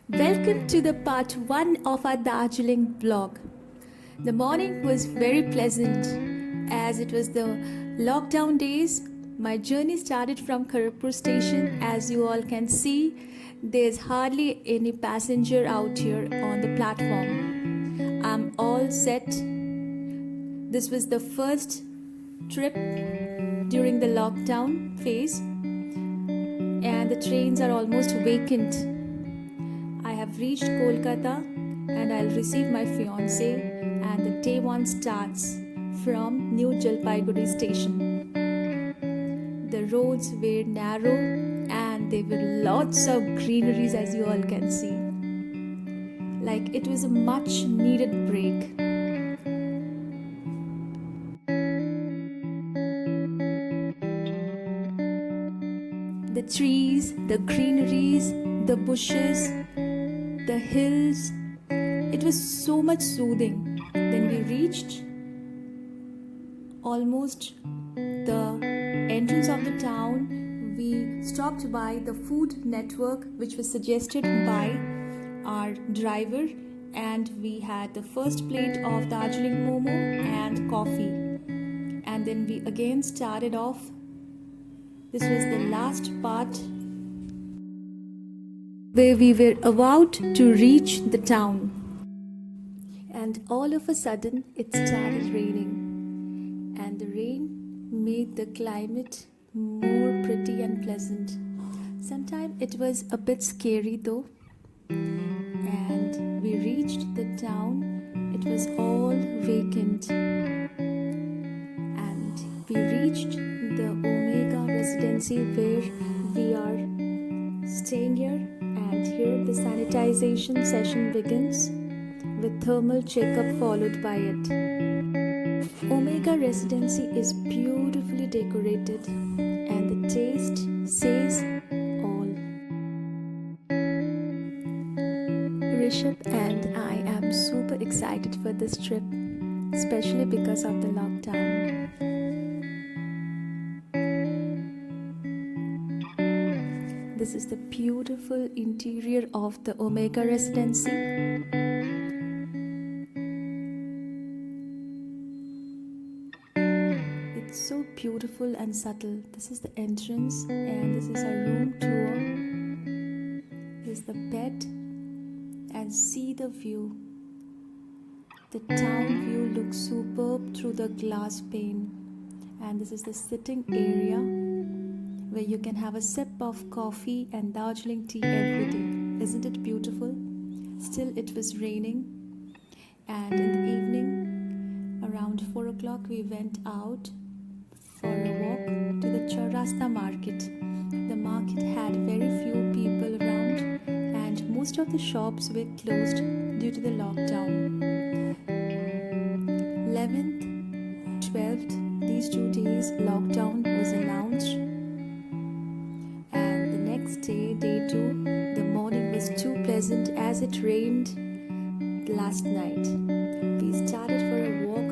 Welcome to the part 1 of our Darjeeling vlog. The morning was very pleasant as it was the lockdown days. My journey started from Kharagpur station. As you all can see, there's hardly any passenger out here on the platform. I'm all set. This was the first trip during the lockdown phase and the trains are almost vacant. I have reached Kolkata and I'll receive my fiancé, and the day one starts from New Jalpaiguri station. The roads were narrow and there were lots of greeneries, as you all can see. Like it was a much needed break. The trees, the greeneries, the bushes, the hills, it was so much soothing. Then we reached almost the entrance of the town. We stopped by the food network which was suggested by our driver, and we had the first plate of Darjeeling momo and coffee. And then we again started off. This was the last part where we were about to reach the town. And all of a sudden it started raining, and the rain made the climate more pretty and pleasant. Sometimes it was a bit scary though. And we reached the town. It was all vacant. And we reached the Omega Residency where we are staying here. And here the sanitization session begins with thermal checkup followed by it. Omega Residency is beautifully decorated and the taste says all. Rishabh and I am super excited for this trip, especially because of the lockdown. This is the beautiful interior of the Omega Residency. It's so beautiful and subtle. This is the entrance and this is our room tour. Here's the bed and see the view. The town view looks superb through the glass pane. And this is the sitting area where you can have a sip of coffee and Darjeeling tea every day. Isn't it beautiful? Still, it was raining, and in the evening, around 4 o'clock, we went out for a walk to the Chaurasta market. The market had very few people around, and most of the shops were closed due to the lockdown. 11th, 12th, these 2 days, lockdown was announced. Day 2, the morning was too pleasant as it rained last night. We started for a walk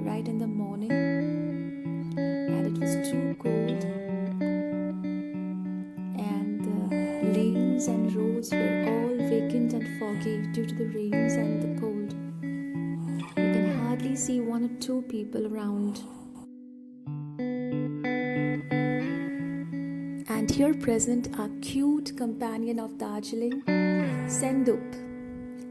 right in the morning and it was too cold, and the lanes and roads were all vacant and foggy due to the rains and the cold. You can hardly see 1 or 2 people around. And here present our cute companion of Darjeeling, Sendup.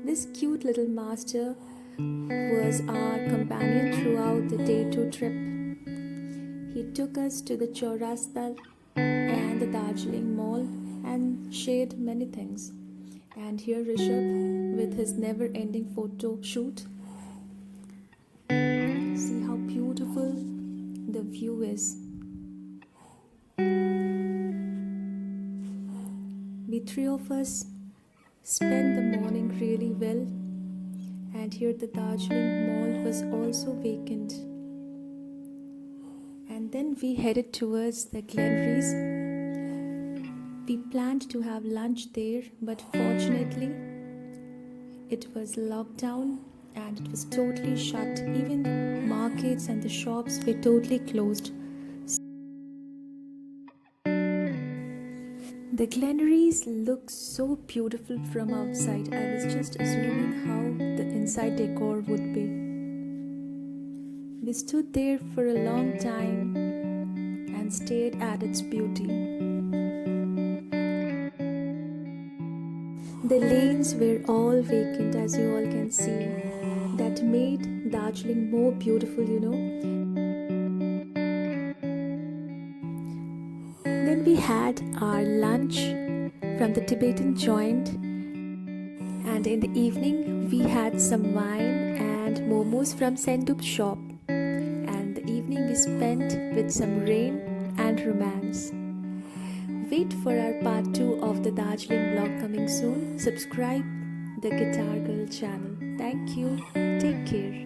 This cute little master was our companion throughout the day 2 trip. He took us to the Chaurasta and the Darjeeling Mall and shared many things. And here Rishabh with his never-ending photo shoot. See how beautiful the view is. We 3 of us spent the morning really well, and here the Darjeeling Mall was also vacant. And then we headed towards the Glenries. We planned to have lunch there, but fortunately it was lockdown and it was totally shut. Even the markets and the shops were totally closed. The granaries look so beautiful from outside. I was just assuming how the inside decor would be. We stood there for a long time and stared at its beauty. The lanes were all vacant, as you all can see. That made Darjeeling more beautiful, you know. Then we had our lunch from the Tibetan joint, and in the evening we had some wine and momos from Sendup shop. And the evening we spent with some rain and romance. Wait for our part 2 of the Darjeeling vlog coming soon. Subscribe the Guitar Girl channel. Thank you. Take care.